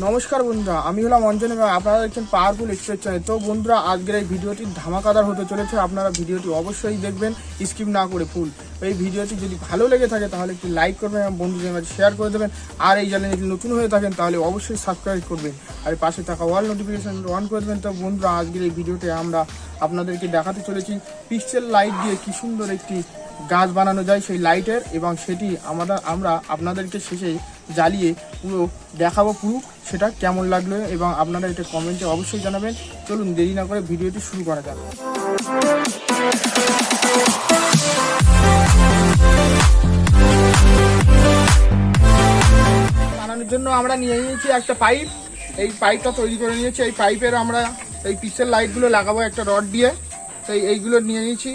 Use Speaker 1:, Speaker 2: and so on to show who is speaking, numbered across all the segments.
Speaker 1: নমস্কার বন্ধুরা, আমি হলাম অঞ্জন এবং আপনারা দেখছেন পাওয়ারফুল এক্সপ্রেস চ্যানেল। তো বন্ধুরা, আজকের এই ভিডিওটি ধামাকাদার হতে চলেছে। আপনারা ভিডিওটি অবশ্যই দেখবেন, স্কিপ না করে ফুল। এই ভিডিওটি যদি ভালো লেগে থাকে তাহলে একটি লাইক করবেন এবং বন্ধুদের মাঝে শেয়ার করে দেবেন। আর এই চ্যানেলে যদি নতুন হয়ে থাকেন তাহলে অবশ্যই সাবস্ক্রাইব করবেন আর পাশে থাকা অল নোটিফিকেশন অন করে দেবেন। তো বন্ধুরা, আজকের এই ভিডিওতে আমরা আপনাদেরকে দেখাতে চলেছি পিক্সেল লাইট দিয়ে কি সুন্দর একটি গাছ বানানো যায় সেই লাইটের, এবং সেটি আমরা আপনাদেরকে শেষে জ্বালিয়ে পুরো দেখাবো পুরো সেটা কেমন লাগলো, এবং আপনারা এটা কমেন্টে অবশ্যই জানাবেন। চলুন দেরি না করে ভিডিওটি শুরু করা যাক। বানানোর জন্য আমরা নিয়ে নিয়েছি একটা পাইপ। এই পাইপটা তৈরি করে নিয়েছি। এই পাইপের আমরা এই পিক্সেল লাইটগুলো লাগাবো একটা রড দিয়ে। তাই এইগুলো নিয়ে নিয়েছি।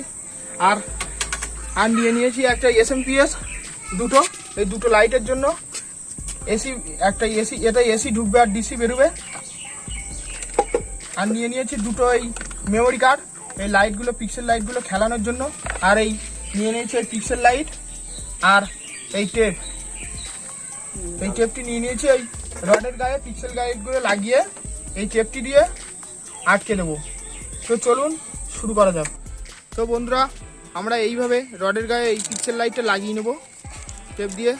Speaker 1: আর নিয়ে নিয়েছি একটা এসএমপিএস দুটো, এই দুটো লাইটের জন্য। এসি একটা এসি, এটা এসি ঢুকবে আর ডিসি বেরোবে। আর নিয়ে নিয়েছি দুটো এই মেমোরি কার্ড, এই লাইটগুলো পিক্সেল লাইটগুলো খেলানোর জন্য। আর এই নিয়ে নিয়েছি এই পিক্সেল লাইট আর এই টেপ। এই টেপটি নিয়ে নিয়েছি এই রডের গায়ে পিক্সেল লাইটগুলো লাগিয়ে এই টেপটি দিয়ে আটকে দেবো। তো চলুন শুরু করা যাক। তো বন্ধুরা, আমরা এইভাবে রডের গায়ে এই পিক্সেল লাইটটা লাগিয়ে নেব টেপ দিয়ে।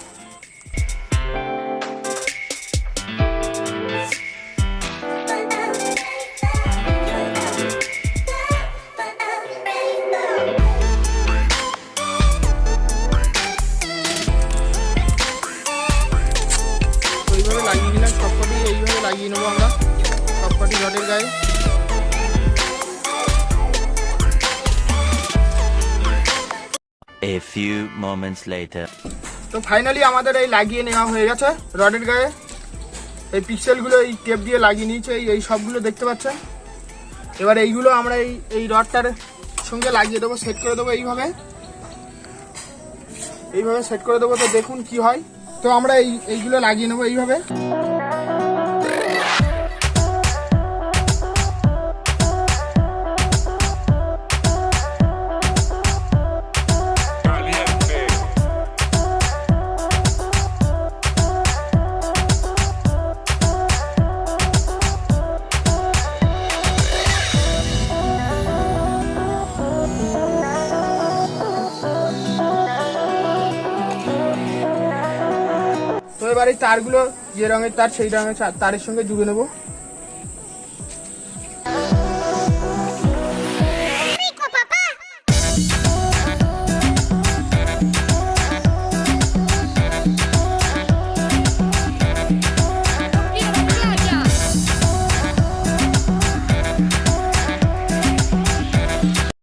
Speaker 1: তো এইভাবে লাগিয়ে নিলাম সবকটি, এইভাবে লাগিয়ে নেবো আমরা সবকটি রডের গায়ে।
Speaker 2: A few moments later.
Speaker 1: তো ফাইনালি আমাদের এই লাগিয়ে নেওয়া হয়ে গেছে রডের গায়ে। এই পিক্সেলগুলো এই টেপ দিয়ে লাগিয়ে নিয়েছে, এই সবগুলো দেখতে পাচ্ছেন। এবার এইগুলো আমরা এই রডটার সঙ্গে লাগিয়ে দেবো, সেট করে দেবো এইভাবে সেট করে দেবো। তো দেখুন কি হয়। তো আমরা এইগুলো লাগিয়ে নেবো এইভাবে। তো এবার এই তারগুলো যে রঙের তার সেই রঙের তারের সঙ্গে জুড়ে নেব।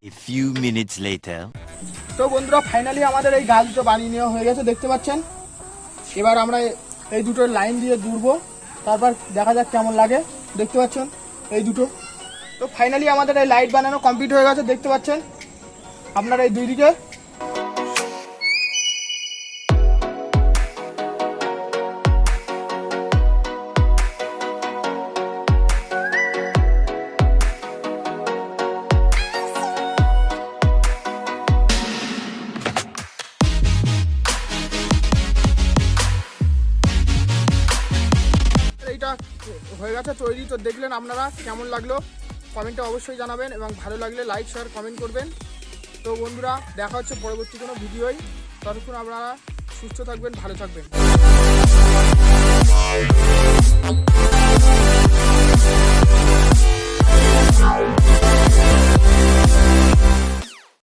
Speaker 2: A few minutes later.
Speaker 1: তো বন্ধুরা, ফাইনালি আমাদের এই গাছ দুটো বানিয়ে নেওয়া হয়ে গেছে, দেখতে পাচ্ছেন। এবার আমরা এই দুটো লাইন দিয়ে জুড়বো, তারপর দেখা যাক কেমন লাগে। দেখতে পাচ্ছেন এই দুটো। তো ফাইনালি আমাদের এই লাইট বানানো কমপ্লিট হয়ে গেছে, দেখতে পাচ্ছেন আপনারা এই দুই দিকে। এইটা হয়ে গেছে তৈরি। তো দেখলেন আপনারা কেমন লাগলো কমেন্টে অবশ্যই জানাবেন, এবং ভালো লাগলে লাইক শেয়ার কমেন্ট করবেন। তো বন্ধুরা, দেখা হচ্ছে পরবর্তী কোনো ভিডিওয়। ততক্ষণ আপনারা সুস্থ থাকবেন, ভালো থাকবেন।